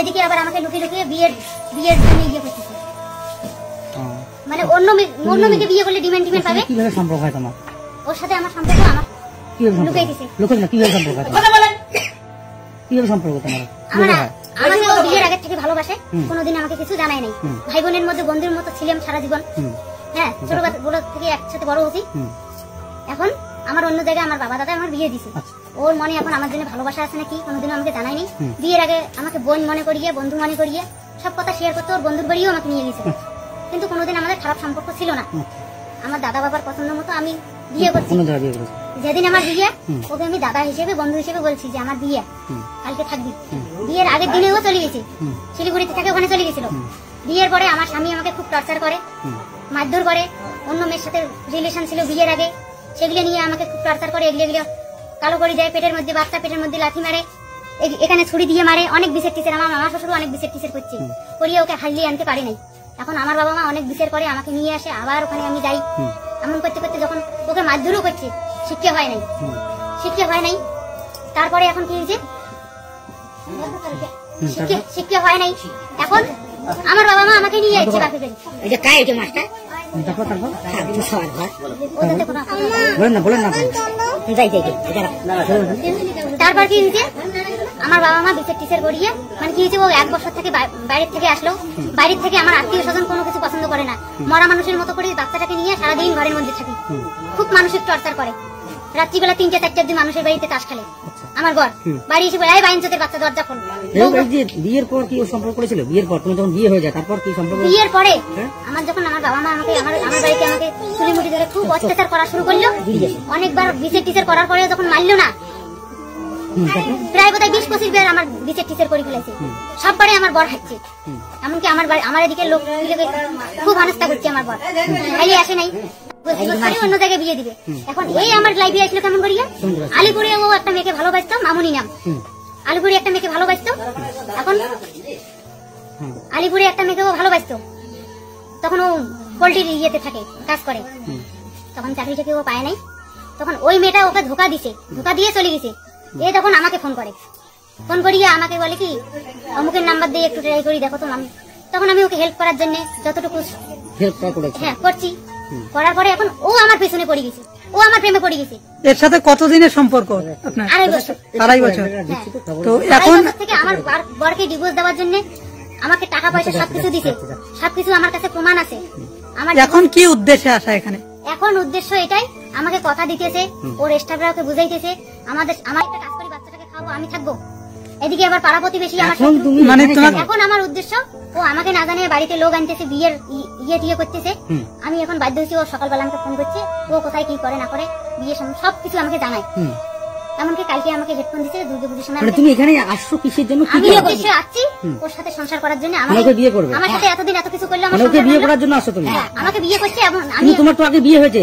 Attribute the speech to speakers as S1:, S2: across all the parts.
S1: এদিকে আবার আমাকে লুকিয়ে লুকিয়ে বিয়ের জন্য ইয়ে করতেছে। মানে অন্য মেয়েকে বিয়ে করলে ডিমান্ড পাবে।
S2: কিভাবে সম্পর্ক হয় তোমার
S1: ওর সাথে? আমার সম্পর্ক আমার লুকাইতেছে।
S2: কিভাবে সম্পর্ক তোমার?
S1: আমাকে ও বিয়ের আগে থেকে ভালোবাসে, কোনোদিন আমাকে কিছু জানায় নাই। ভাই বোনের মধ্যে বন্ধুর মতো ছিলাম সারা জীবন। হ্যাঁ, ছোটবেলা থেকে একসাথে বড় হয়েছি। এখন আমার অন্য জায়গায় আমার বাবা দাদা আমার বিয়ে দিছে। ওর মনে এখন আমার জন্য ভালোবাসা আছে নাকি কোনোদিনও আমাকে জানাই নাই। বিয়ের আগে আমাকে বোন মনে করিয়ে, বন্ধু মনে করিয়ে সব কথা শেয়ার করতে ওর বন্ধুর বাড়িও আমাকে নিয়ে গেছে। কিন্তু কোনোদিন আমাদের খারাপ সম্পর্ক ছিল না। আমার দাদা বাবার পছন্দ মতো আমি বিয়ে করছি। যেদিন আমার বিয়ে, ওকে আমি দাদা হিসেবে, বন্ধু হিসেবে বলছি যে আমার বিয়ে, কালকে থাকবি। বিয়ের আগের দিনেও চলে গেছে, শিলিগুড়িতে থাকে, ওখানে চলে গেছিল। বিয়ের পরে আমার স্বামী আমাকে খুব টর্চার করে, মারধর করে। অন্য মেয়ের সাথে রিলেশন ছিল বিয়ের আগে, সেগুলো নিয়ে আমাকে খুব টর্চার করে। এগুলো কালো করে দেয়, পেটের মধ্যে বাচ্চা, পেটের মধ্যে লাথি মারে, এখানে ছুরি দিয়ে মারে। অনেক বিচার টিচার, আমার মামা শ্বশুর অনেক বিচার টিচার করছে, করিয়ে ওকে হারিয়ে আনতে পারি নাই। এখন আমার বাবা মা অনেক বিচার করে, আমাকে নিয়ে আসে, আবার ওখানে আমি যাই। এমন করতে করতে যখন ওকে মারধরও করছে, শিক্ষা হয় নাই। তারপরে এখন কি হয়েছে, শিক্ষা হয় নাই। এখন আমার বাবা মা আমাকে নিয়ে যাচ্ছে বাপের বাড়ি। তারপর কি হয়েছে, আমার বাবা মা বিচার টিচার করিয়ে, মানে কি হয়েছে, ও 1 বছর থেকে বাইরের থেকে আসলো। বাইরের থেকে আমার আত্মীয় স্বজন কোনো কিছু পছন্দ করে না। মরা মানুষের মতো করে বাচ্চাটাকে নিয়ে সারাদিন ঘরের মধ্যে থাকি, খুব মানসিক টর্চার করে। রাত্রিবেলা 3টা-4টা অব্দি মানুষের বাড়িতে তাস খেলে। আমার বর বাড়ি এসে বলে, এই বাইনচোদের বাচ্চা, দরজা খোল।
S2: বিয়ের পর কি ও সম্পর্ক করেছিল? বিয়ের পর যখন বিয়ে হয়ে যায়, তারপর কি সম্পর্ক?
S1: বিয়ের পরে আমার যখন আমার বাবা মা আমাকে আমার বাড়িতে আমাকে চুলিমুটি ধরে খুব অত্যাচার করা শুরু করলো। অনেকবার বিচার টিচার করার পরে যখন মারলো না, প্রায় বোধহয় 20-25 বার আমার বিচার টিচার করে ফেলেছে। সববারে আমার বর হাঁটছে। এমনকি আমার এদিকে লোক খুব অনাস্থা করছে। আমার বর খালি আসে নাই, অন্য জায়গায় বিয়ে দিবে। এখন এই আমার লাইফে আসলো কেমন করিয়া, আলিপুরে ও একটা মেয়েকে ভালোবাসতো, মামুনি নাম। আলিপুরে একটা মেয়েকে ভালোবাসতো। এখন আলিপুরে একটা মেয়েকে ও ভালোবাসতো, তখন ও পোল্ট্রির ইয়েতে থাকে, কাজ করে। তখন চাকরি টাকরি ও পায় নাই। তখন ওই মেয়েটা ওকে ধোকা দিয়ে চলে গেছে। এ তখন আমাকে ফোন করিয়ে আমাকে বলে কি, অমুকের নাম্বার দিয়ে একটু ট্রাই করি, দেখো তো মামি। তখন আমি ওকে হেল্প করার জন্য যতটুকু করছি, করার পরে এখন ও আমার পেছনে পড়ে গেছে, ও আমার প্রেমে পড়ে গেছে।
S3: এর সাথে কতদিনের সম্পর্ক আপনার? 2.5 বছর। তো এখন
S1: থেকে আমার বরকে ডিভোর্স দেওয়ার জন্য আমাকে টাকা পয়সা সবকিছু দিছে, সবকিছু আমার কাছে প্রমাণ আছে। আমার
S3: এখন কি উদ্দেশ্যে আসা এখানে?
S1: এখন উদ্দেশ্য এটাই, আমাকে কথা দিতেছে, ওর স্টাফরাকে বুঝাইতেছে, আমার একটা কাজ করি, বাচ্চাটাকে খাবো, আমি থাকবো। এদিকে আবার পাড়া প্রতিবেশী আমার
S3: মানে
S1: এখন আমার উদ্দেশ্য, ও আমাকে না জানিয়ে বাড়িতে লোক আনতেছে, বিয়ের ইয়ে করতেছে। আমি এখন বাধ্য হচ্ছি, ও সকালবেলা আমাকে ফোন করছে, ও কোথায় কি করে না করে, বিয়ের সময় সবকিছু আমাকে জানায়। এমনকি কালকে আমাকে হেডফোন দিচ্ছে দুর্গাপুজোর সময়।
S2: তুমি এখানে আসছো কিসের জন্য?
S1: আমি আসছি ওর সাথে সংসার করার জন্য।
S2: আমাকে বিয়ে করবে?
S1: আমার সাথে এতদিন এত কিছু করলো,
S2: আমাকে বিয়ে করার জন্য আসছো তুমি?
S1: আমাকে বিয়ে করছে।
S2: আমি তোমার তো আগে বিয়ে হয়েছে,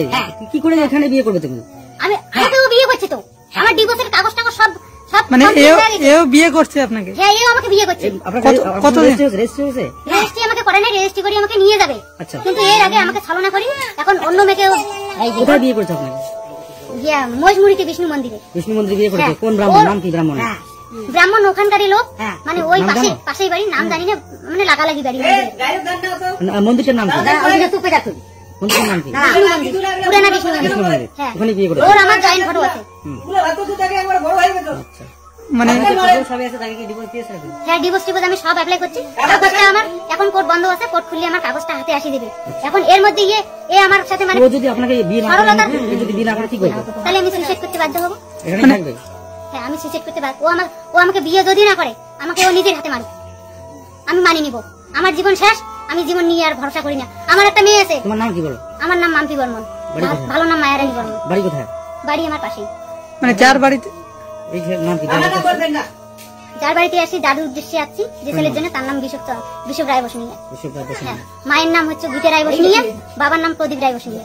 S2: কি করে এখানে বিয়ে করবে তুমি?
S1: আমাকেও বিয়ে করছে তো, আমার ডিভোর্সের কাগজ টাগজ সব
S3: মানে এও বিয়ে করছে আপনাকে?
S1: হ্যাঁ, এও আমাকে বিয়ে করছে।
S2: কত রেজিস্ট্রি হয়েছে?
S1: রেজিস্ট্রি আমাকে করে নাই, রেজিস্ট্রি করে আমাকে নিয়ে যাবে। কিন্তু এর আগে আমাকে ছলনা করি, এখন অন্য মেয়েকে।
S2: কোথায় বিয়ে করছে আপনাকে?
S1: মহেশমুড়িতে বিষ্ণু মন্দিরে
S2: বিয়ে করেছে। কোন ব্রাহ্মণ? নাম কি ব্রাহ্মণ?
S1: ব্রাহ্মণ ওখানকারই লোক, মানে ওই পাশেই বাড়ি, নাম জানি না, মানে লাগালাগি বাড়ি।
S2: মন্দিরটার নাম কি? মন্দিরের নাম কি?
S1: পুরানা বিষ্ণু মন্দির।
S2: ওখানে বিয়ে করেছে।
S1: ওর আমার জয়েন্ট ফটো আছে।
S3: মানে
S1: হ্যাঁ, ডিভোর্স আমি সব অ্যাপ্লাই করছি। কাগজটা আমার এখন কোর্ট বন্ধ আছে, কোর্ট খুললে আমার কাগজটা হাতে আসি দেবে। এখন এর মধ্যে এ আমার সাথে মানে
S2: যদি আপনাকে বিয়ে না করে কি করবে?
S1: তাহলে আমি সুইসাইড করতে বাধ্য হবো।
S2: এখানে থাকবে?
S1: হ্যাঁ, আমি সুইসাইড করতে বাধ্য। ও আমাকে বিয়ে যদি না করে, আমাকে ও নিজের হাতে মারুক, আমি মানি নিব। আমার জীবন শেষ, আমি জীবন নিয়ে আর ভরসা করি না। আমার একটা মেয়ে আছে।
S2: তোমার নাম কি বলো?
S1: আমার নাম মাম্পি বর্মন, ভালো নাম মায়ারানী বর্মন।
S2: বাড়ি কোথায়?
S1: বাড়ি আমার পাশেই।
S3: মানে যার বাড়িতে
S1: যার বাড়িতে আসি, দাদুর উদ্দেশ্যে আসছি, যে ছেলের জন্য, তার নাম বিশপ রায় বসুনিয়া। মায়ের নাম হচ্ছে গীতা রায় বসুনিয়া, বাবার নাম প্রদীপ রায় বসুনিয়া।